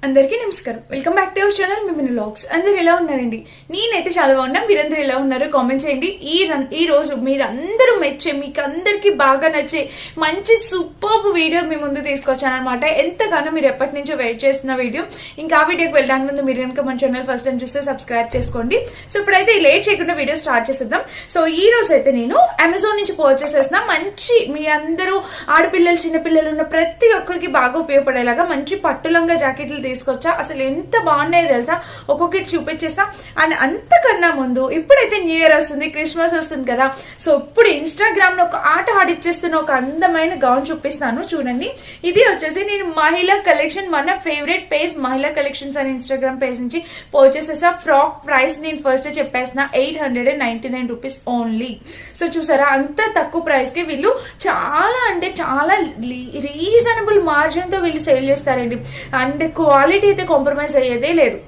అందరికీ నమస్కారం. Welcome back to our channel మిమిన్ వ్లాగ్స్. అందరు ఎలా ఉన్నారండి? నేనైతే చాలా బాగున్నా. మీరందరూ ఎలా ఉన్నారు కామెంట్ చేయండి. ఈ రోజు మీరందరూ మెచ్చే, మీకు అందరికి బాగా నచ్చే మంచి సూపర్ వీడియో మీ ముందు తీసుకొచ్చాను అనమాట. ఎంతగానో మీరు ఎప్పటి నుంచో వెయిట్ చేస్తున్న వీడియో. ఇంకా ఆ వీడియోకి వెళ్ళడానికి ముందు మీరు కనుక మన ఛానల్ ఫస్ట్ టైం చూస్తే సబ్స్క్రైబ్ చేసుకోండి. సో ఇప్పుడైతే లేట్ చేయకుండా వీడియో స్టార్ట్ చేసేద్దాం. సో ఈ రోజు అయితే నేను అమెజాన్ నుంచి పర్చేస్ చేసిన మంచి, మీ అందరూ ఆడపిల్లలు చిన్నపిల్లలు ఉన్న ప్రతి ఒక్కరికి బాగా ఉపయోగపడేలాగా మంచి పట్టులంగా జాకెట్లు తీసుకొచ్చా. అసలు ఎంత బాగున్నాయో తెలుసా, ఒక్కొక్కటి చూపించేస్తా. అండ్ అంతకన్నా ముందు ఇప్పుడైతే న్యూ ఇయర్ వస్తుంది, క్రిస్మస్ వస్తుంది కదా. సో ఇప్పుడు ఇన్స్టాగ్రామ్ లో ఒక ఆట ఆడిచ్చేస్తున్న ఒక అందమైన గౌన్ చూపిస్తాను చూడండి. ఇది వచ్చేసి నేను మహిళా కలెక్షన్, మన ఫేవరెట్ పేజ్ మహిళా కలెక్షన్స్ అని ఇన్స్టాగ్రామ్ పేజ్ నుంచి పర్చేస్ చేసా. ఫ్రాక్ ప్రైస్ నేను ఫస్ట్ చెప్పేసిన 899 రూపీస్ ఓన్లీ. సో చూసారా, అంత తక్కువ ప్రైస్ కి వీళ్ళు చాలా అంటే చాలా రీజనబుల్ మార్జిన్ తో వీళ్ళు సేల్ చేస్తారండి. అండ్ క్వాలిటీ అయితే కాంప్రమైజ్ అయ్యేదే లేదు.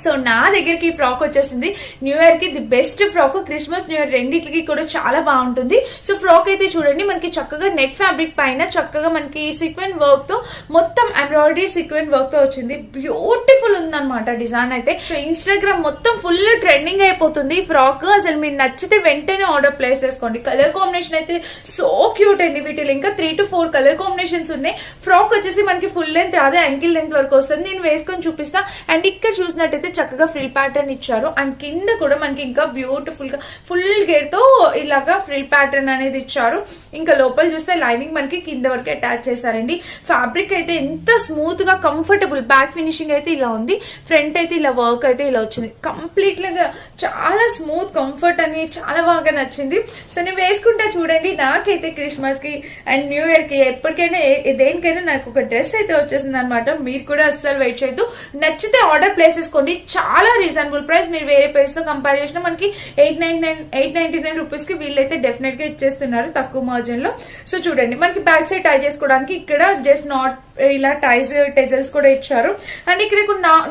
సో నా దగ్గరికి ఫ్రాక్ వచ్చేసింది. న్యూ ఇయర్ కి the best frock, Christmas new year రెండింటికి కూడా చాలా బాగుంటుంది. సో ఫ్రాక్ అయితే చూడండి, మనకి చక్కగా నెట్ ఫ్యాబ్రిక్ పైన చక్కగా మనకి సీక్వెన్ వర్క్ తో, మొత్తం ఎంబ్రాయిడరీ సీక్వెన్ వర్క్ తో వచ్చింది. బ్యూటిఫుల్ ఉందన్నమాట డిజైన్ అయితే. సో ఇన్స్టాగ్రామ్ మొత్తం ఫుల్ ట్రెండింగ్ అయిపోతుంది ఫ్రాక్. అసలు మీరు నచ్చితే వెంటనే ఆర్డర్ ప్లేస్ చేసుకోండి. కలర్ కాంబినేషన్ అయితే సో క్యూట్ అండి. వీటిలో ఇంకా 3 to 4 కలర్ కాంబినేషన్స్ ఉన్నాయి. ఫ్రాక్ వచ్చేసి మనకి ఫుల్ లెంత్ రాదే, యాంకిల్ లెంత్ వరకు వస్తుంది. నేను వేసుకొని చూపిస్తా. అండ్ ఇక్కడ చూసినట్టయితే చక్కగా ఫ్రిల్ ప్యాటర్న్ ఇచ్చారు. అండ్ కింద కూడా మనకి ఇంకా బ్యూటిఫుల్ గా ఫుల్ గేర్ తో ఇలాగా ఫ్రిల్ ప్యాటర్న్ అనేది ఇచ్చారు. ఇంకా లోపల చూస్తే లైనింగ్ మనకి కింద వరకు అటాచ్ చేశారండి. ఫ్యాబ్రిక్ అయితే ఎంత స్మూత్ గా కంఫర్టబుల్. బ్యాక్ ఫినిషింగ్ అయితే ఇలా ఉంది, ఫ్రంట్ అయితే ఇలా వర్క్ అయితే ఇలా వచ్చింది. కంప్లీట్ గా చాలా స్మూత్ కంఫర్ట్ అని చాలా బాగా నచ్చింది. సో నేను వేసుకుంటా చూడండి. నాకైతే క్రిస్మస్ కి అండ్ న్యూ ఇయర్ కి ఎప్పటికైనా దేనికైనా నాకు ఒక డ్రెస్ అయితే వచ్చేసింది అనమాట. మీరు కూడా అస్సలు వెయిట్ చేయొద్దు. నచ్చితే ఆర్డర్ ప్లేస్ చేసుకోండి. చాలా రీజనబుల్ ప్రైస్. మీరు వేరే ప్రైస్ తో కంపేర్ చేసినా మనకి 899 రూపీస్ కి వీళ్ళైతే డెఫినెట్ గా ఇచ్చేస్తున్నారు తక్కువ మార్జిన్ లో. సో చూడండి, మనకి బ్యాక్ సైడ్ టై చేసుకోవడానికి ఇక్కడ జస్ట్ నాట్ ఇలా టైజ్ టెజల్స్ కూడా ఇచ్చారు. అండ్ ఇక్కడ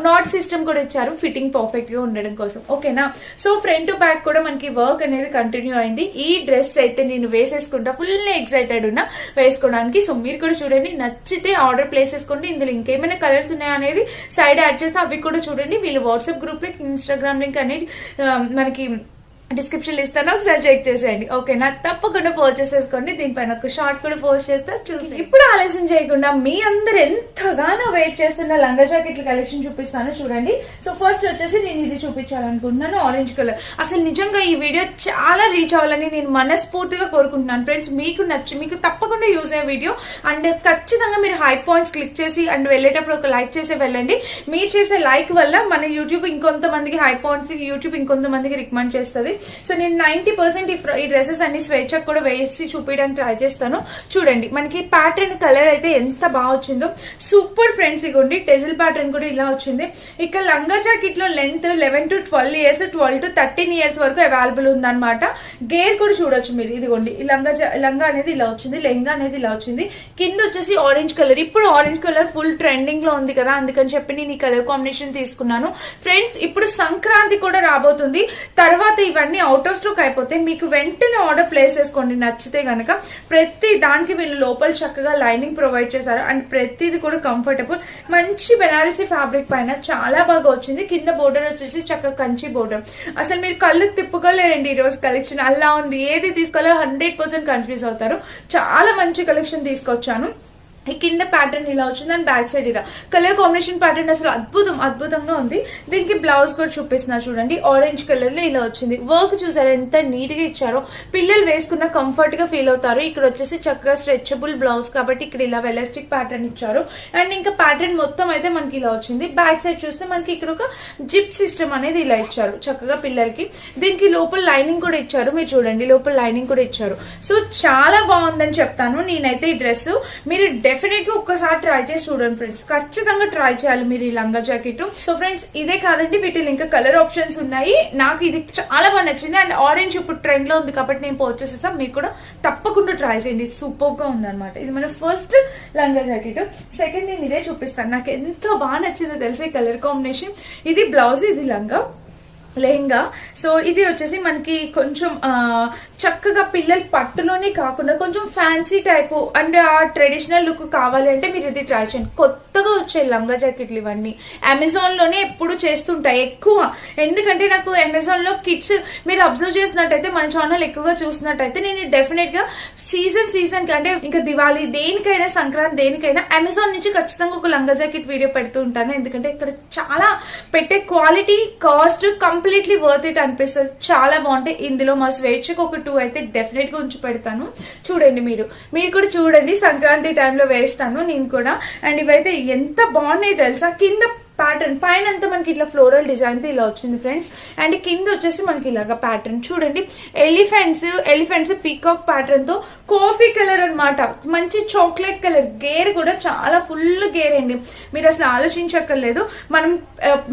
నాట్ సిస్టమ్ కూడా ఇచ్చారు, ఫిట్టింగ్ పర్ఫెక్ట్ గా ఉండడం కోసం. ఓకేనా? సో ఫ్రంట్ టు బ్యాక్ కూడా మనకి వర్క్ అనేది కంటిన్యూ అయింది. ఈ డ్రెస్ అయితే నేను వేసేసుకుంటా, ఫుల్ ఎక్సైటెడ్ ఉన్నా వేసుకోవడానికి. సో మీరు కూడా చూడండి, నచ్చితే ఆర్డర్ ప్లేస్ చేసుకోండి. ఇందులో ఇంకేమైనా కలర్స్ ఉన్నాయా అనేది సైడ్ యాడ్ చేస్తే అవి కూడా చూడండి. వీళ్ళు WhatsApp group link, Instagram link అనేది మనకి డిస్క్రిప్షన్ ఇస్తాను, ఒకసారి చెక్ చేసేయండి. ఓకేనా? తప్పకుండా పర్చేస్ చేసుకోండి. దీనిపైన ఒక షార్ట్ కూడా పోస్ట్ చేస్తా, చూసి. ఇప్పుడు ఆలస్యం చేయకుండా మీ అందరు ఎంతగానో వెయిట్ చేస్తున్న లంగా జాకెట్ల కలెక్షన్ చూపిస్తాను చూడండి. సో ఫస్ట్ వచ్చేసి నేను ఇది చూపించాలనుకుంటున్నాను, ఆరెంజ్ కలర్. అసలు నిజంగా ఈ వీడియో చాలా రీచ్ అవ్వాలని నేను మనస్ఫూర్తిగా కోరుకుంటున్నాను ఫ్రెండ్స్. మీకు తప్పకుండా యూజ్ అయ్యే వీడియో. అండ్ ఖచ్చితంగా మీరు హై పాయింట్స్ క్లిక్ చేసి అండ్ వెళ్ళేటప్పుడు ఒక లైక్ చేసి వెళ్ళండి. మీరు చేసే లైక్ వల్ల మన యూట్యూబ్ ఇంకొంతమందికి హై పాయింట్స్, యూట్యూబ్ ఇంకొంతమందికి రికమెండ్ చేస్తుంది. సో నేను 90% ఈ డ్రెస్సెస్ అన్ని స్వేచ్ఛకు కూడా వేసి చూపించడానికి ట్రై చేస్తాను. చూడండి, మనకి ప్యాటర్న్ కలర్ అయితే ఎంత బాగా వచ్చిందో, సూపర్ ఫ్రెండ్స్. ఇగోండి, టెజిల్ ప్యాటర్న్ కూడా ఇలా వచ్చింది. ఇక్కడ లంగా జాకెట్ లో length 11 to 12 years, 12 to 13 years వరకు అవైలబుల్ ఉందన్నమాట. గేర్ కూడా చూడొచ్చు మీరు. ఇదిగోండి, లంగా అనేది ఇలా వచ్చింది, లెంగా అనేది ఇలా వచ్చింది. కింద వచ్చేసి ఆరెంజ్ కలర్. ఇప్పుడు ఆరెంజ్ కలర్ ఫుల్ ట్రెండింగ్ లో ఉంది కదా, అందుకని చెప్పి నేను ఈ కలర్ కాంబినేషన్ తీసుకున్నాను ఫ్రెండ్స్. ఇప్పుడు సంక్రాంతి కూడా రాబోతుంది. తర్వాత ఇవన్నీ అవుట్ ఆఫ్ స్టాక్ అయిపోతే మీకు వెంటనే ఆర్డర్ ప్లేస్ చేసుకోండి నచ్చితే గనక. ప్రతి దానికి వీళ్ళు లోపల చక్కగా లైనింగ్ ప్రొవైడ్ చేశారు. అండ్ ప్రతిది కూడా కంఫర్టబుల్. మంచి బెనారసీ ఫ్యాబ్రిక్ పైన చాలా బాగా వచ్చింది. కింద బోర్డర్ వచ్చేసి చక్కగా కంచి బోర్డర్. అసలు మీరు కళ్ళు తిప్పుకోలేరండి ఈ రోజు కలెక్షన్. అలా ఉంది, ఏది తీసుకోవాలో 100% కన్ఫ్యూజ్ అవుతారు. చాలా మంచి కలెక్షన్ తీసుకొచ్చాను. ఈ కింద ప్యాటర్న్ ఇలా వచ్చింది అండ్ బ్యాక్ సైడ్ ఇలా కలర్ కాంబినేషన్ ప్యాటర్న్ అసలు అద్భుతంగా ఉంది. దీనికి బ్లౌజ్ కూడా చూపిస్తున్నా చూడండి. ఆరెంజ్ కలర్ లో ఇలా వచ్చింది. వర్క్ చూసారా ఎంత నీట్ గా ఇచ్చారో. పిల్లలు వేసుకున్న కంఫర్ట్ గా ఫీల్ అవుతారు. ఇక్కడ వచ్చేసి చక్కగా స్ట్రెచబుల్ బ్లౌజ్ కాబట్టి ఇక్కడ ఇలా ఎలాస్టిక్ ప్యాటర్న్ ఇచ్చారు. అండ్ ఇంకా ప్యాటర్న్ మొత్తం అయితే మనకి ఇలా వచ్చింది. బ్యాక్ సైడ్ చూస్తే మనకి ఇక్కడ ఒక జిప్ సిస్టమ్ అనేది ఇలా ఇచ్చారు చక్కగా పిల్లలకి. దీనికి లోపల లైనింగ్ కూడా ఇచ్చారు. మీరు చూడండి, లోపల లైనింగ్ కూడా ఇచ్చారు. సో చాలా బాగుందని చెప్తాను నేనైతే ఈ డ్రెస్. మీరు డెఫినెట్ గా ఒక్కసారి ట్రై చేసి చూడండి ఫ్రెండ్స్. ఖచ్చితంగా ట్రై చేయాలి మీరు ఈ లంగా జాకెట్. సో ఫ్రెండ్స్, ఇదే కాదండి, వీటిలో ఇంకా కలర్ ఆప్షన్స్ ఉన్నాయి. నాకు ఇది చాలా బాగా నచ్చింది. అండ్ ఆరెంజ్ ఇప్పుడు ట్రెండ్ లో ఉంది కాబట్టి నేను పర్చేస్ చేస్తాను. మీరు కూడా తప్పకుండా ట్రై చేయండి, సూపర్ గా ఉంది అనమాట. ఇది మన ఫస్ట్ లంగా జాకెట్. సెకండ్ నేను ఇదే చూపిస్తాను. నాకు ఎంత బాగా నచ్చిందో తెలుసా ఈ కలర్ కాంబినేషన్. ఇది బ్లౌజ్, ఇది లంగా. లెహంగా. సో ఇది వచ్చేసి మనకి కొంచెం చక్కగా పిల్లల పట్టులోనే కాకుండా కొంచెం ఫ్యాన్సీ టైపు అండ్ ఆ ట్రెడిషనల్ లుక్ కావాలి అంటే మీరు ఇది ట్రై చేయండి. కొత్తగా వచ్చే లంగా జాకెట్లు ఇవన్నీ అమెజాన్ లోనే ఎప్పుడు చేస్తుంటాయి ఎక్కువ, ఎందుకంటే నాకు అమెజాన్ లో కిడ్స్ మీరు అబ్జర్వ్ చేసినట్టయితే మన ఛానల్ ఎక్కువగా చూసినట్టయితే నేను డెఫినెట్ గా సీజన్ అంటే ఇంకా దివాళీ దేనికైనా సంక్రాంతి దేనికైనా అమెజాన్ నుంచి ఖచ్చితంగా ఒక లంగా జాకెట్ వీడియో పెడుతూ ఉంటాను. ఎందుకంటే ఇక్కడ చాలా పెట్టే quality cost completely worth it అనిపిస్తుంది, చాలా బాగుంటాయి. ఇందులో మా స్వేచ్ఛకు ఒక 2 అయితే డెఫినెట్ గా ఉంచి పెడతాను. చూడండి మీరు కూడా చూడండి, సంక్రాంతి టైంలో వేస్తాను నేను కూడా. అండ్ ఇవైతే ఎంత బాగున్నాయి తెలుసా, కింద ప్యాటర్న్ పైన అంతా మనకి ఇట్లా ఫ్లోరల్ డిజైన్ తో ఇలా వచ్చింది ఫ్రెండ్స్. అండ్ కింద వచ్చేసి మనకి ఇలాగా ప్యాటర్న్ చూడండి, ఎలిఫెంట్స్ పీకాక్ ప్యాటర్న్ తో కాఫీ కలర్ అన్నమాట, మంచి చాక్లెట్ కలర్. గేర్ కూడా చాలా ఫుల్ గేర్ అండి, మీరు అసలు ఆలోచించక్కర్లేదు. మనం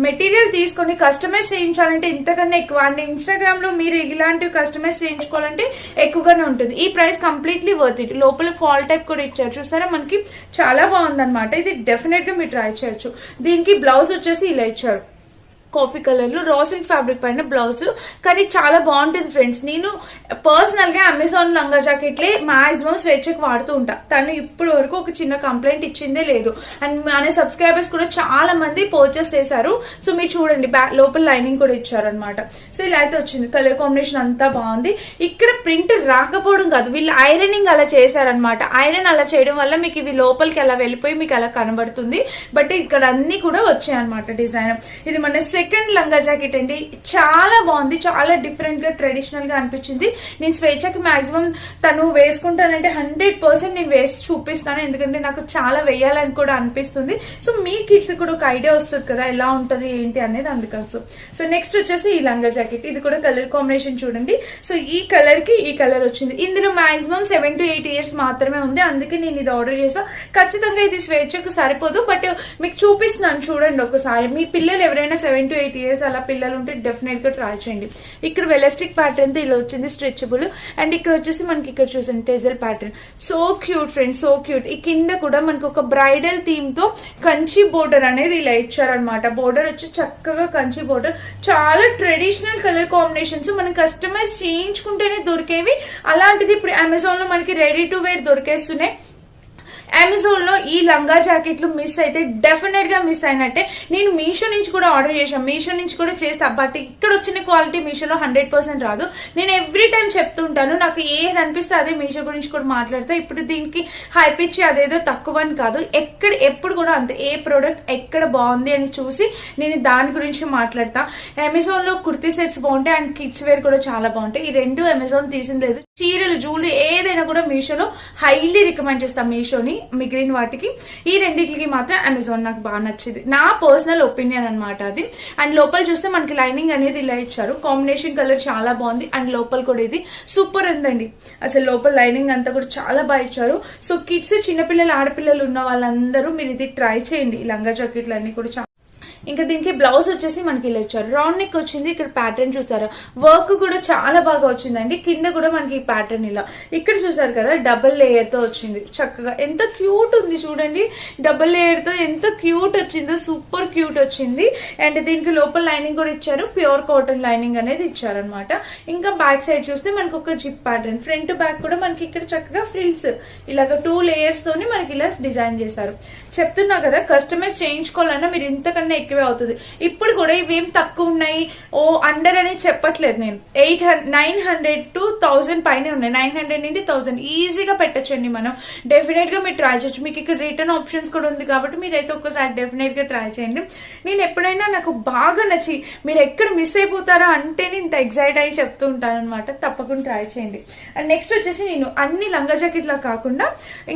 మెటీరియల్ తీసుకొని కస్టమైజ్ చేయించాలంటే ఇంతకన్నా ఎక్కువ. అండ్ ఇన్స్టాగ్రామ్ లో మీరు ఇలాంటివి కస్టమైజ్ చేయించుకోవాలంటే ఎక్కువగానే ఉంటుంది. ఈ ప్రైస్ కంప్లీట్లీ వర్త్ ఇట్. లోపల ఫాల్ టైప్ కూడా ఇచ్చారు చూసారా, మనకి చాలా బాగుందన్నమాట. ఇది డెఫినెట్ గా మీరు ట్రై చేయొచ్చు. దీనికి బ్లౌజ్ వచ్చేసి ఇలా ఇచ్చారు, కాఫీ కలర్ లో రా సిల్క్ ఫ్యాబ్రిక్ పైన బ్లౌజ్, కానీ చాలా బాగుంటుంది ఫ్రెండ్స్. నేను పర్సనల్ గా అమెజాన్ లంగా జాకెట్లే మాక్సిమం స్వేచ్ఛకు వాడుతూ ఉంటా. తను ఇప్పటి వరకు ఒక చిన్న కంప్లైంట్ ఇచ్చిందే లేదు. అండ్ మన సబ్స్క్రైబర్స్ కూడా చాలా మంది పర్చేస్ చేశారు. సో మీరు చూడండి లోపల లైనింగ్ కూడా ఇచ్చారు అనమాట. సో ఇలా అయితే వచ్చింది, కలర్ కాంబినేషన్ అంతా బాగుంది. ఇక్కడ ప్రింట్ రాకపోవడం కాదు, వీళ్ళు ఐరనింగ్ అలా చేశారనమాట. ఐరన్ అలా చేయడం వల్ల మీకు ఇవి లోపలికి అలా వెళ్ళిపోయి మీకు అలా కనబడుతుంది. బట్ ఇక్కడ అన్ని కూడా వచ్చాయి అనమాట డిజైన్. ఇది మన సెకండ్ లంగా జాకెట్ అండి, చాలా బాగుంది, చాలా డిఫరెంట్ గా ట్రెడిషనల్ గా అనిపించింది. నేను స్వేచ్ఛకి మాక్సిమం తను వేసుకుంటానంటే 100% నేను వేసి చూపిస్తాను, ఎందుకంటే నాకు చాలా వేయాలని కూడా అనిపిస్తుంది. సో మీ కిడ్స్ కూడా ఒక ఐడియా వస్తుంది కదా ఎలా ఉంటది ఏంటి అనేది, అందుకోసం. సో నెక్స్ట్ వచ్చేసి ఈ లంగా జాకెట్, ఇది కూడా కలర్ కాంబినేషన్ చూడండి. సో ఈ కలర్ కి ఈ కలర్ వచ్చింది. ఇందులో మాక్సిమం 7 to 8 years మాత్రమే ఉంది, అందుకే నేను ఇది ఆర్డర్ చేసా. ఖచ్చితంగా ఇది స్వేచ్ఛకు సరిపోదు, బట్ మీకు చూపిస్తున్నాను చూడండి ఒకసారి. మీ పిల్లలు ఎవరైనా 7 to 8 years అలా పిల్లలు ఉంటే డెఫినెట్ గా ట్రై చేయండి. ఇక్కడ వెలాస్టిక్ ప్యాటర్న్ తో ఇలా వచ్చింది, స్ట్రెచబుల్. అండ్ ఇక్కడ వచ్చేసి మనకి ఇక్కడ చూసండి టెజల్ pattern, so cute friends, so cute. ఈ కింద కూడా మనకి ఒక బ్రైడల్ థీమ్ తో కంచి బోర్డర్ అనేది ఇలా ఇచ్చారనమాట. బోర్డర్ వచ్చి చక్కగా కంచి బోర్డర్, చాలా ట్రెడిషనల్ కలర్ కాంబినేషన్స్ మనం కస్టమైజ్ చేయించుకుంటేనే దొరికేవి. అలాంటిది ఇప్పుడు అమెజాన్ లో మనకి రెడీ టు వేర్ దొరికేస్తున్నాయి. అమెజాన్ లో ఈ లంగా జాకెట్లు మిస్ అయితే డెఫినెట్ గా మిస్ అయినట్టే. నేను మీషో నుంచి కూడా ఆర్డర్ చేశాను, మీషో నుంచి కూడా చేస్తా, బట్ ఇక్కడ వచ్చిన క్వాలిటీ మీషోలో 100% రాదు. నేను ఎవ్రీ టైం చెప్తుంటాను, నాకు ఏది అనిపిస్తే అదే మీషో గురించి కూడా మాట్లాడతా. ఇప్పుడు దీనికి హైప్ ఇచ్చి అదేదో తక్కువ అని కాదు, ఎప్పుడు కూడా అంతే. ఏ ప్రోడక్ట్ ఎక్కడ బాగుంది అని చూసి నేను దాని గురించి మాట్లాడతా. అమెజాన్ లో కుర్తీ సెట్స్ బాగుంటాయి అండ్ కిడ్స్ వేర్ కూడా చాలా బాగుంటాయి. ఈ రెండు అమెజాన్ తీసింది లేదు. చీరలు జ్యువెలరీ ఏదైనా కూడా మీషోలో హైలీ రికమెండ్ చేస్తాం మీషోని. మిగిలిన వాటికి ఈ రెండింటికి మాత్రం అమెజాన్ నాకు బాగా నచ్చింది, నా పర్సనల్ ఒపీనియన్ అనమాట అది. అండ్ లోపల చూస్తే మనకి లైనింగ్ అనేది ఇలా ఇచ్చారు, కాంబినేషన్ కలర్ చాలా బాగుంది. అండ్ లోపల కూడా ఇది సూపర్ ఉందండి, అసలు లోపల లైనింగ్ అంతా కూడా చాలా బాగా ఇచ్చారు. సో కిడ్స్, చిన్నపిల్లలు, ఆడపిల్లలు ఉన్న వాళ్ళందరూ మీరు ఇది ట్రై చేయండి. ఈ లంగా జాకెట్లు అన్ని కూడా ఇంకా దీనికి బ్లౌజ్ వచ్చేసి మనకి ఇలా ఇచ్చారు, రౌండ్ నెక్ వచ్చింది. ఇక్కడ ప్యాటర్న్ చూసారా, వర్క్ కూడా చాలా బాగా వచ్చిందండి. కింద కూడా మనకి ఈ ప్యాటర్న్ ఇలా ఇక్కడ చూసారు కదా, డబుల్ లేయర్ తో వచ్చింది. చక్కగా ఎంత క్యూట్ ఉంది చూడండి, డబుల్ లేయర్ తో ఎంత క్యూట్ వచ్చిందో, సూపర్ క్యూట్ వచ్చింది. అండ్ దీనికి లోపల లైనింగ్ కూడా ఇచ్చారు, ప్యూర్ కాటన్ లైనింగ్ అనేది ఇచ్చారనమాట. ఇంకా బ్యాక్ సైడ్ చూస్తే మనకి ఒక జిప్ ప్యాటర్న్, ఫ్రంట్ బ్యాక్ కూడా మనకి ఇక్కడ చక్కగా ఫ్రిల్స్ ఇలాగ 2 layers తోని మనకి ఇలా డిజైన్ చేశారు. చెప్తున్నా కదా, కస్టమైజ్ చేయించుకోవాలన్నా మీరు ఇంతకన్నా ఎక్కువే అవుతుంది. ఇప్పుడు కూడా ఇవేం తక్కువ ఉన్నాయి, ఓ అండర్ అని చెప్పట్లేదు నేను. 900 to 1000 పైన ఉన్నాయి, 900 నుండి 1000 ఈజీగా పెట్టచ్చండి మనం. డెఫినెట్ గా మీరు ట్రై చేయొచ్చు. మీకు ఇక్కడ రిటర్న్ ఆప్షన్స్ కూడా ఉంది కాబట్టి మీరైతే ఒక్కసారి డెఫినెట్ గా ట్రై చేయండి. నేను ఎప్పుడైనా నాకు బాగా నచ్చి మీరు ఎక్కడ మిస్ అయిపోతారా అంటే ఇంత ఎగ్జైట్ అయ్యి చెప్తూ ఉంటాను అనమాట. తప్పకుండా ట్రై చేయండి. అండ్ నెక్స్ట్ వచ్చేసి నేను అన్ని లంగా జాకెట్లా కాకుండా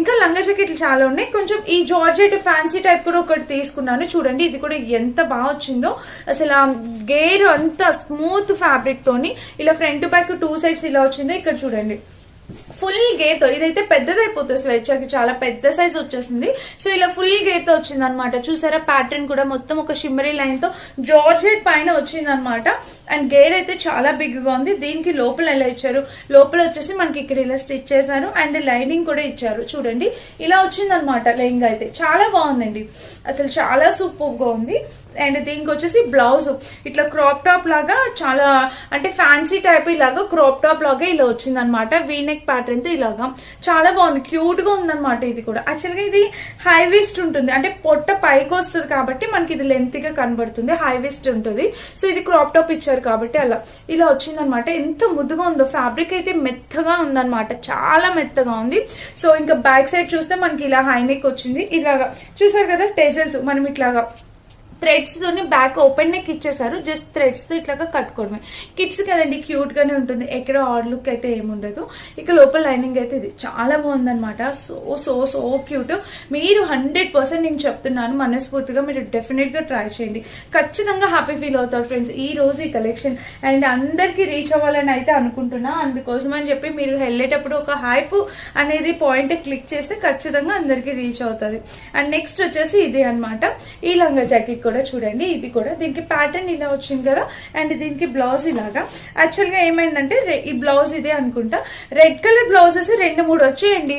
ఇంకా లంగా జాకెట్లు చాలా ఉన్నాయి. కొంచెం ఈ జార్జెట్ ఫ్యాన్సీ టైప్ కూడా ఒకటి తీసుకున్నాను చూడండి. ఇది కూడా ఎంత బాగా వచ్చిందో, అసలు ఆ గేర్ అంతా స్మూత్ ఫ్యాబ్రిక్ తోని ఇలా ఫ్రంట్ బ్యాక్ 2 sides ఇలా వచ్చిందో. ఇక్కడ చూడండి ఫుల్ గేర్ తో, ఇదైతే పెద్దదైపోతుంది స్వేచ్ఛకి, చాలా పెద్ద సైజ్ వచ్చేసింది. సో ఇలా ఫుల్ గేర్ తో వచ్చింది అనమాట. చూసారా, ప్యాటర్న్ కూడా మొత్తం ఒక షిమ్మరీ లైన్ తో జార్జెట్ పైన వచ్చింది అనమాట. అండ్ గేర్ అయితే చాలా బిగ్ గా ఉంది. దీనికి లోపల ఎలా ఇచ్చారు, లోపల వచ్చేసి మనకి ఇక్కడ ఇలా స్టిచ్ చేశారు అండ్ లైనింగ్ కూడా ఇచ్చారు. చూడండి ఇలా వచ్చింది అనమాట. లెహంగా అయితే చాలా బాగుందండి, అసలు చాలా సూపర్ గా ఉంది. అండ్ దీనికి వచ్చేసి బ్లౌజ్ ఇట్లా క్రాప్ టాప్ లాగా చాలా అంటే ఫ్యాన్సీ టైప్ ఇలాగా క్రాప్ టాప్ లాగా ఇలా వచ్చింది అనమాట. వీనెక్ ప్యాటర్న్ తో ఇలాగా చాలా బాగుంది, క్యూట్ గా ఉందన్నమాట. ఇది కూడా యాక్చువల్ గా ఇది హై వేస్ట్ ఉంటుంది, అంటే పొట్ట పైకి వస్తుంది కాబట్టి మనకి ఇది లెంత్ గా కనబడుతుంది, హై వేస్ట్ ఉంటుంది. సో ఇది క్రాప్ టాప్ ఇచ్చారు కాబట్టి అలా ఇలా వచ్చింది అనమాట. ఎంత ముద్దుగా ఉందో, ఫ్యాబ్రిక్ అయితే మెత్తగా ఉందన్నమాట, చాలా మెత్తగా ఉంది. సో ఇంకా బ్యాక్ సైడ్ చూస్తే మనకి ఇలా హై నెక్ వచ్చింది, ఇలాగా చూసారు కదా టెజల్స్, మనం ఇట్లాగా థ్రెడ్స్ తోని బ్యాక్ ఓపెన్ నెక్ ఇచ్చేసారు, జస్ట్ థ్రెడ్స్ తో ఇట్లాగా కట్టుకోవడమే. కిడ్స్ కదండి, క్యూట్ గానే ఉంటుంది, ఎక్కడ ఆడ్ లుక్ అయితే ఏముండదు. ఇక లోపల లైనింగ్ అయితే ఇది చాలా బాగుందన్నమాట, సో సో సో క్యూట్. మీరు 100% నేను చెప్తున్నాను, మనస్ఫూర్తిగా మీరు డెఫినెట్ గా ట్రై చేయండి, ఖచ్చితంగా హ్యాపీ ఫీల్ అవుతారు ఫ్రెండ్స్. ఈ రోజు ఈ కలెక్షన్ అండ్ అందరికి రీచ్ అవ్వాలని అయితే అనుకుంటున్నా, అందుకోసం అని చెప్పి మీరు వెళ్ళేటప్పుడు ఒక హైప్ అనేది పాయింట్ క్లిక్ చేస్తే ఖచ్చితంగా అందరికి రీచ్ అవుతుంది. అండ్ నెక్స్ట్ వచ్చేసి ఇదే అనమాట, ఈ లంగా జాకెట్ కూడా చూడండి. ఇది కూడా దీనికి ప్యాటర్న్ ఇలా వచ్చింది కదా, అండ్ దీనికి బ్లౌజ్ ఇలాగా. యాక్చువల్ గా ఏమైందంటే ఈ బ్లౌజ్ ఇదే అనుకుంటా, రెడ్ కలర్ బ్లౌజెస్ 2-3 వచ్చాయండి,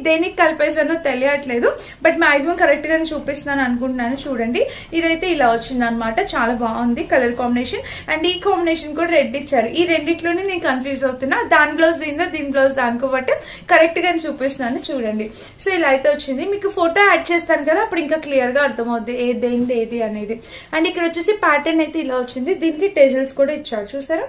దేనికి కలిపేసానో తెలియట్లేదు, బట్ మాక్సిమం కరెక్ట్ గానే చూపిస్తున్నాను అనుకుంటున్నాను. చూడండి ఇదైతే ఇలా వచ్చింది అనమాట, చాలా బాగుంది కలర్ కాంబినేషన్. అండ్ ఈ కాంబినేషన్ కూడా రెడ్ ఇచ్చారు, ఈ రెండిట్లోనే నేను కన్ఫ్యూజ్ అవుతున్నా, దాని బ్లౌజ్ దీందో దీని బ్లౌజ్ దానికో, బట్ కరెక్ట్ గానే చూపిస్తున్నాను చూడండి. సో ఇలా అయితే వచ్చింది, మీకు ఫోటో యాడ్ చేస్తాను కదా, అప్పుడు ఇంకా క్లియర్ గా అర్థమవుద్ది ఏదేంది ఏది అనేది. అండ్ ఇక్కడ వచ్చేసి ప్యాటర్న్ అయితే ఇలా వచ్చింది, దీనికి టెజల్స్ కూడా ఇచ్చారు చూసారా,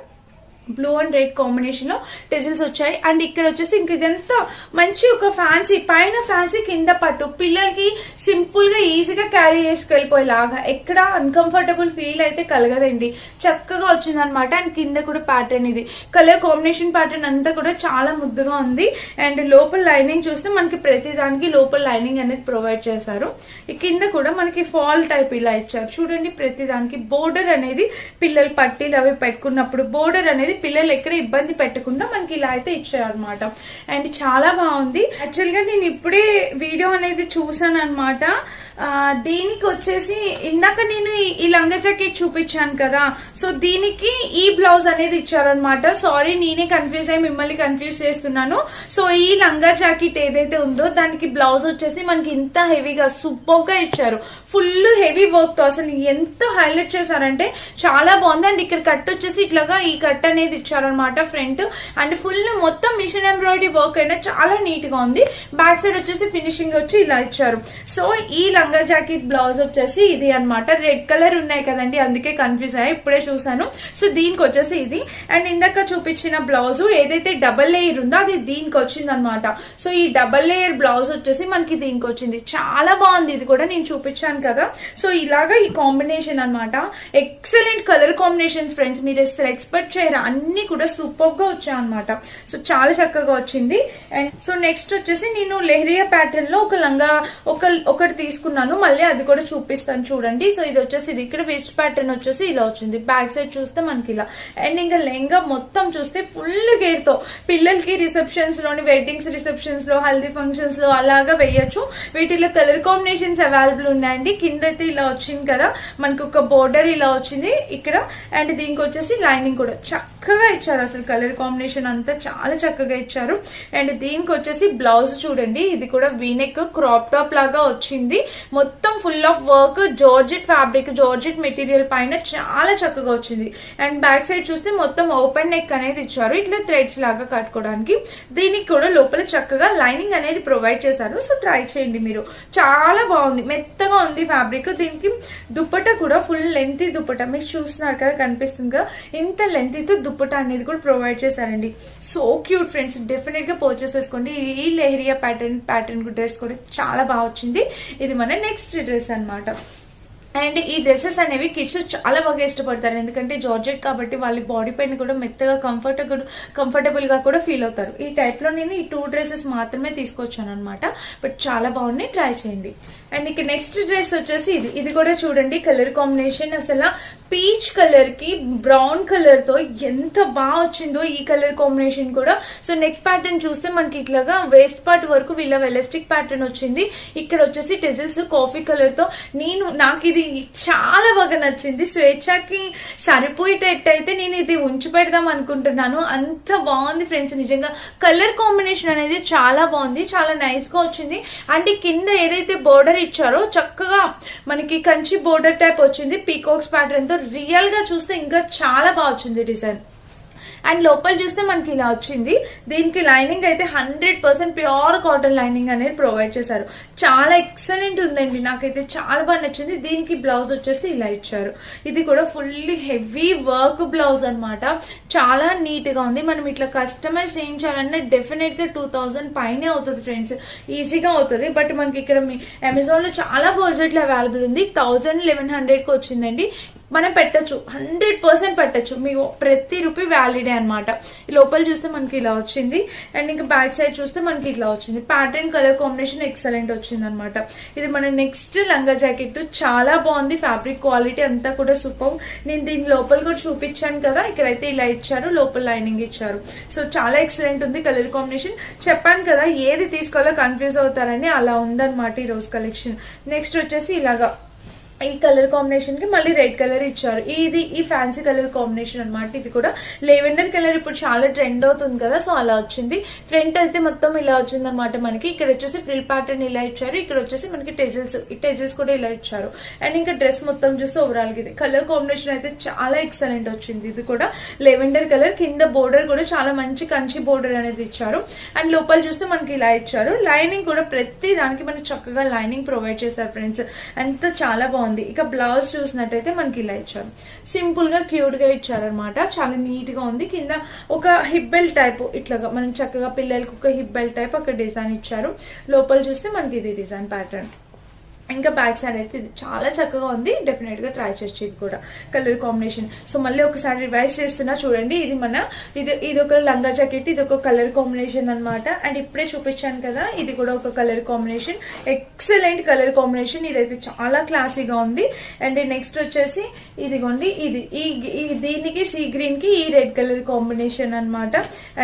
బ్లూ అండ్ రెడ్ కాంబినేషన్ లో టెజిల్స్ వచ్చాయి. అండ్ ఇక్కడ వచ్చేసి ఇంక ఇదంతా మంచి ఒక ఫ్యాన్సీ, పైన ఫ్యాన్సీ కింద పట్టు, పిల్లలకి సింపుల్ గా ఈజీగా క్యారీ చేసుకెళ్ళిపోయేలాగా, ఎక్కడ అన్కంఫర్టబుల్ ఫీల్ అయితే కలగదండి, చక్కగా వచ్చింది అనమాట. అండ్ కింద కూడా ప్యాటర్న్, ఇది కలర్ కాంబినేషన్ ప్యాటర్న్ అంతా కూడా చాలా ముద్దుగా ఉంది. అండ్ లోపల లైనింగ్ చూస్తే మనకి ప్రతి దానికి లోపల లైనింగ్ అనేది ప్రొవైడ్ చేశారు. ఈ కింద కూడా మనకి ఫాల్ టైప్ ఇలా ఇచ్చారు చూడండి, ప్రతి దానికి బోర్డర్ అనేది పిల్లలు పట్టీలు అవి పెట్టుకున్నప్పుడు బోర్డర్ అనేది పిల్లలు ఎక్కడ ఇబ్బంది పెట్టకుండా మనకి ఇలా అయితే ఇచ్చారనమాట. అండ్ చాలా బాగుంది. యాక్చువల్ గా నేను ఇప్పుడే వీడియో అనేది చూసాను అనమాట. దీనికి వచ్చేసి ఇందాక నేను ఈ లంగా జాకెట్ చూపించాను కదా, సో దీనికి ఈ బ్లౌజ్ అనేది ఇచ్చారనమాట. సారీ, నేనే కన్ఫ్యూజ్ అయ్యి మిమ్మల్ని కన్ఫ్యూజ్ చేస్తున్నాను. సో ఈ లంగా జాకెట్ ఏదైతే ఉందో దానికి బ్లౌజ్ వచ్చేసి మనకి ఇంత హెవీగా సూపర్ గా ఇచ్చారు, ఫుల్ హెవీ వర్క్ తో అసలు ఎంత హైలైట్ చేశారంటే చాలా బాగుంది. అండ్ ఇక్కడ కట్ వచ్చేసి ఇట్లాగా ఈ కట్ అనేది ఇచ్చారనమాట ఫ్రంట్, అండ్ ఫుల్ మొత్తం మిషన్ ఎంబ్రాయిడరీ వర్క్ అయినా చాలా నీట్ గా ఉంది. బ్యాక్ సైడ్ వచ్చేసి ఫినిషింగ్ వచ్చి ఇలా ఇచ్చారు. సో ఈ లంగా జాకెట్ బ్లౌజ్ వచ్చేసి ఇది అనమాట, రెడ్ కలర్ ఉన్నాయి కదండి అందుకే కన్ఫ్యూజ్ అయ్యా, ఇప్పుడే చూసాను. సో దీనికి వచ్చేసి ఇది. అండ్ ఇందాక చూపించిన బ్లౌజ్ ఏదైతే డబల్ లేయర్ ఉందో అది దీనికి వచ్చింది అనమాట. సో ఈ డబల్ లేయర్ బ్లౌజ్ వచ్చేసి మనకి దీనికి వచ్చింది, చాలా బాగుంది. ఇది కూడా నేను చూపించాను కదా. సో ఇలాగా ఈ కాంబినేషన్ అనమాట, ఎక్సలెంట్ కలర్ కాంబినేషన్స్ ఫ్రెండ్స్, మీరు అసలు ఎక్స్పెక్ట్ చేయరు, అన్ని కూడా సూపర్ గా వచ్చాయి అనమాట. సో చాలా చక్కగా వచ్చింది. అండ్ సో నెక్స్ట్ వచ్చేసి నేను లెహరియా ప్యాటర్న్ లో ఒక లంగా ఒకటి తీసుకున్నాను, మళ్ళీ అది కూడా చూపిస్తాను చూడండి. సో ఇది వచ్చేసి ఇది ఇక్కడ వెస్ట్ ప్యాటర్న్ వచ్చేసి ఇలా వచ్చింది, బ్యాక్ సైడ్ చూస్తే మనకి ఇలా. అండ్ ఇంకా లెహంగా మొత్తం చూస్తే ఫుల్ గేర్ తో పిల్లలకి రిసెప్షన్స్ లోని, వెడ్డింగ్స్ రిసెప్షన్స్ లో, హల్దీ ఫంక్షన్స్ లో అలాగా వేయచ్చు. వీటిలో కలర్ కాంబినేషన్స్ అవైలబుల్ ఉన్నాయండి. కింద అయితే ఇలా వచ్చింది కదా మనకి ఒక బోర్డర్ ఇలా వచ్చింది ఇక్కడ. అండ్ దీనికి వచ్చేసి లైనింగ్ కూడా చక్కగా ఇచ్చారు, అసలు కలర్ కాంబినేషన్ అంతా చాలా చక్కగా ఇచ్చారు. అండ్ దీనికి వచ్చేసి బ్లౌజ్ చూడండి, ఇది కూడా వీనెక్ క్రాప్ టాప్ లాగా వచ్చింది, మొత్తం full of work, georgette fabric, georgette material పైన చాలా చక్కగా వచ్చింది. అండ్ బ్యాక్ సైడ్ చూస్తే మొత్తం ఓపెన్ నెక్ అనేది ఇచ్చారు, ఇట్లా థ్రెడ్స్ లాగా కట్టుకోవడానికి. దీనికి కూడా లోపల చక్కగా లైనింగ్ అనేది ప్రొవైడ్ చేశారు. సో ట్రై చేయండి మీరు, చాలా బాగుంది, మెత్తగా ఉంది ఫ్యాబ్రిక్. దీనికి దుప్పట కూడా ఫుల్ లెంత్ దుప్పట, మీరు చూస్తున్నారు కదా కనిపిస్తుంది కదా, ఇంత లెంత్ తో దుప్పట అనేది కూడా ప్రొవైడ్ చేశారండి. సో క్యూట్ ఫ్రెండ్స్, డెఫినెట్ గా పర్చేస్ చేసుకోండి. ఈ లెహరియా ప్యాటర్న్ డ్రెస్ కూడా చాలా బాగా వచ్చింది. ఇది మన నెక్స్ట్ డ్రెస్ అన్నమాట. అండ్ ఈ డ్రెస్సెస్ అనేవి కిడ్స్ చాలా బాగా ఇష్టపడతారు, ఎందుకంటే జార్జెట్ కాబట్టి వాళ్ళ బాడీ పైన కూడా మెత్తగా కంఫర్టబుల్ గా కూడా ఫీల్ అవుతారు. ఈ టైప్ లో నేను ఈ 2 డ్రెస్సెస్ మాత్రమే తీసుకొచ్చాను అనమాట, బట్ చాలా బాగున్నాయి, ట్రై చేయండి. అండ్ ఇక నెక్స్ట్ డ్రెస్ వచ్చేసి ఇది కూడా చూడండి, కలర్ కాంబినేషన్ అసలు పీచ్ కలర్ కి బ్రౌన్ కలర్ తో ఎంత బాగా వచ్చిందో ఈ కలర్ కాంబినేషన్ కూడా. సో నెక్ ప్యాటర్న్ చూస్తే మనకి ఇట్లాగా వేస్ట్ పార్ట్ వరకు వీళ్ళ ఎలాస్టిక్ ప్యాటర్న్ వచ్చింది. ఇక్కడ వచ్చేసి టెజిల్స్ కాఫీ కలర్ తో. నాకు ఇది చాలా బాగా నచ్చింది. స్వేచ్ఛకి సరిపోయేటట్టయితే నేను ఇది ఉంచి పెడదాం అనుకుంటున్నాను. అంత బాగుంది ఫ్రెండ్స్. నిజంగా కలర్ కాంబినేషన్ అనేది చాలా బాగుంది, చాలా నైస్ గా వచ్చింది. అండ్ కింద ఏదైతే బోర్డర్ ఇచ్చారో చక్కగా మనకి కంచి బోర్డర్ టైప్ వచ్చింది పీకాక్స్ ప్యాటర్న్ తో. రియల్ గా చూస్తే ఇంకా చాలా బాగా వచ్చింది డిజైన్. అండ్ లోపల చూస్తే మనకి ఇలా వచ్చింది. దీనికి లైనింగ్ అయితే 100% ప్యూర్ కాటన్ లైనింగ్ అనేది ప్రొవైడ్ చేశారు. చాలా ఎక్సలెంట్ ఉందండి, నాకైతే చాలా బాగా నచ్చింది. దీనికి బ్లౌజ్ వచ్చేసి ఇలా ఇచ్చారు. ఇది కూడా ఫుల్లీ హెవీ వర్క్ బ్లౌజ్ అన్నమాట. చాలా నీట్ గా ఉంది. మనం ఇట్లా కస్టమైజ్ చేయించాలన్నా డెఫినెట్ గా 2000 పైనే అవుతుంది ఫ్రెండ్స్, ఈజీగా అవుతుంది. బట్ మనకి ఇక్కడ అమెజాన్ లో చాలా బడ్జెట్ లో అవైలబుల్ ఉంది. 1100 కి వచ్చిందండి. మనం పెట్టచ్చు, 100% పెట్టచ్చు. మీ ప్రతి రూపీ వ్యాలిడే అనమాట. లోపల చూస్తే మనకి ఇలా వచ్చింది. అండ్ ఇంకా బ్యాక్ సైడ్ చూస్తే మనకి ఇట్లా వచ్చింది. ప్యాటర్న్ కలర్ కాంబినేషన్ ఎక్సలెంట్ వచ్చింది అనమాట. ఇది మన నెక్స్ట్ లంగా జాకెట్. చాలా బాగుంది. ఫ్యాబ్రిక్ క్వాలిటీ అంతా కూడా సూపర్. నేను దీని లోపల కూడా చూపించాను కదా, ఇక్కడైతే ఇలా ఇచ్చారు, లోపల లైనింగ్ ఇచ్చారు. సో చాలా ఎక్సలెంట్ ఉంది కలర్ కాంబినేషన్. చెప్పాను కదా ఏది తీసుకోవాలో కన్ఫ్యూజ్ అవుతారని, అలా ఉందన్నమాట ఈ రోజు కలెక్షన్. నెక్స్ట్ వచ్చేసి ఇలాగా ఈ కలర్ కాంబినేషన్ కి మళ్ళీ రెడ్ కలర్ ఇచ్చారు. ఇది ఈ ఫ్యాన్సీ కలర్ కాంబినేషన్ అనమాట. ఇది కూడా లెవెండర్ కలర్ ఇప్పుడు చాలా ట్రెండ్ అవుతుంది కదా, సో అలా వచ్చింది. ఫ్రంట్ అయితే మొత్తం ఇలా వచ్చింది అనమాట మనకి. ఇక్కడ వచ్చేసి ఫ్రిల్ ప్యాటర్న్ ఇలా ఇచ్చారు. ఇక్కడ వచ్చేసి మనకి టెజిల్స్, ఈ టెజిల్స్ కూడా ఇలా ఇచ్చారు. అండ్ ఇంకా డ్రెస్ మొత్తం చూస్తే ఓవరాల్ గా ఇది కలర్ కాంబినేషన్ అయితే చాలా ఎక్సలెంట్ వచ్చింది. ఇది కూడా లెవెండర్ కలర్, కింద బోర్డర్ కూడా చాలా మంచి కంచి బోర్డర్ అనేది ఇచ్చారు. అండ్ లోపల చూస్తే మనకి ఇలా ఇచ్చారు. లైనింగ్ కూడా ప్రతి దానికి మనకి చక్కగా లైనింగ్ ప్రొవైడ్ చేశారు ఫ్రెండ్స్. అంత చాలా బాగుంది. ఇక బ్లౌజ్ చూసినట్టయితే మనకి ఇలా ఇచ్చారు. సింపుల్ గా క్యూట్ గా ఇచ్చారనమాట. చాలా నీట్ గా ఉంది. కింద ఒక హిప్ బెల్ట్ టైప్ ఇట్లాగా మనం చక్కగా పిల్లలకి ఒక హిప్ బెల్ట్ టైప్ అక్కడ డిజైన్ ఇచ్చారు. లోపల చూస్తే మనకి ఇది డిజైన్ ప్యాటర్న్. ఇంకా బ్యాక్ సైడ్ అయితే ఇది చాలా చక్కగా ఉంది. డెఫినెట్ గా ట్రై చేయొచ్చు. ఇది కూడా కలర్ కాంబినేషన్. సో మళ్ళీ ఒకసారి రివైజ్ చేస్తున్నా చూడండి. ఇది ఒక లంగా జాకెట్, ఇది ఒక కలర్ కాంబినేషన్ అనమాట. అండ్ ఇప్పుడే చూపించాను కదా, ఇది కూడా ఒక colour combination. Excellent colour combination. ఇదైతే చాలా క్లాసీగా ఉంది. అండ్ నెక్స్ట్ వచ్చేసి ఇదిగోండి, దీనికి సీ గ్రీన్ కి ఈ రెడ్ కలర్ కాంబినేషన్ అనమాట.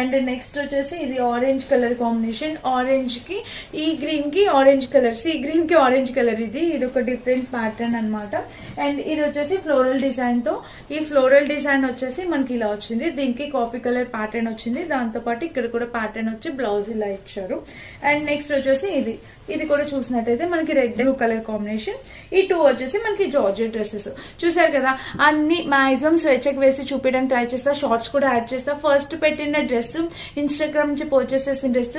అండ్ నెక్స్ట్ వచ్చేసి ఇది ఆరెంజ్ కలర్ కాంబినేషన్. ఆరెంజ్ కి ఈ గ్రీన్ కి ఆరెంజ్ కలర్, సీ గ్రీన్ కి ఆరెంజ్ కలర్. ఇది ఒక డిఫరెంట్ ప్యాటర్న్ అన్నమాట. అండ్ ఇది వచ్చేసి ఫ్లోరల్ డిజైన్ తో. ఈ ఫ్లోరల్ డిజైన్ వచ్చేసి మనకి ఇలా వచ్చింది. దీనికి కాఫీ కలర్ ప్యాటర్న్ వచ్చింది. దాంతో పాటు ఇక్కడ కూడా ప్యాటర్న్ వచ్చి బ్లౌజ్ ఇలా ఇచ్చారు. అండ్ నెక్స్ట్ వచ్చేసి ఇది కూడా చూసినట్టయితే మనకి రెడ్ బ్లూ కలర్ కాంబినేషన్. ఈ టూ వచ్చేసి మనకి జార్జెట్ డ్రెస్సెస్. చూసారు కదా, అన్ని మాక్సిమం స్వేచ్ఛకి వేసి చూపించడానికి ట్రై చేస్తా. షార్ట్స్ కూడా యాడ్ చేస్తా. ఫస్ట్ పెట్టిన డ్రెస్, ఇన్స్టాగ్రామ్ నుంచి పర్చేస్ చేసిన డ్రెస్,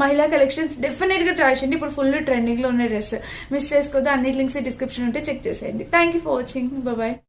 మహిళా కలెక్షన్స్ డెఫినెట్ గా ట్రై చేయండి. ఇప్పుడు ఫుల్ ట్రెండింగ్ లో ఉన్న డ్రెస్ మిస్ చేసుకోవద్దు. అన్ని లింక్స్ డిస్క్రిప్షన్ ఉంటే చెక్ చేసేయండి. Thank you for watching. Bye.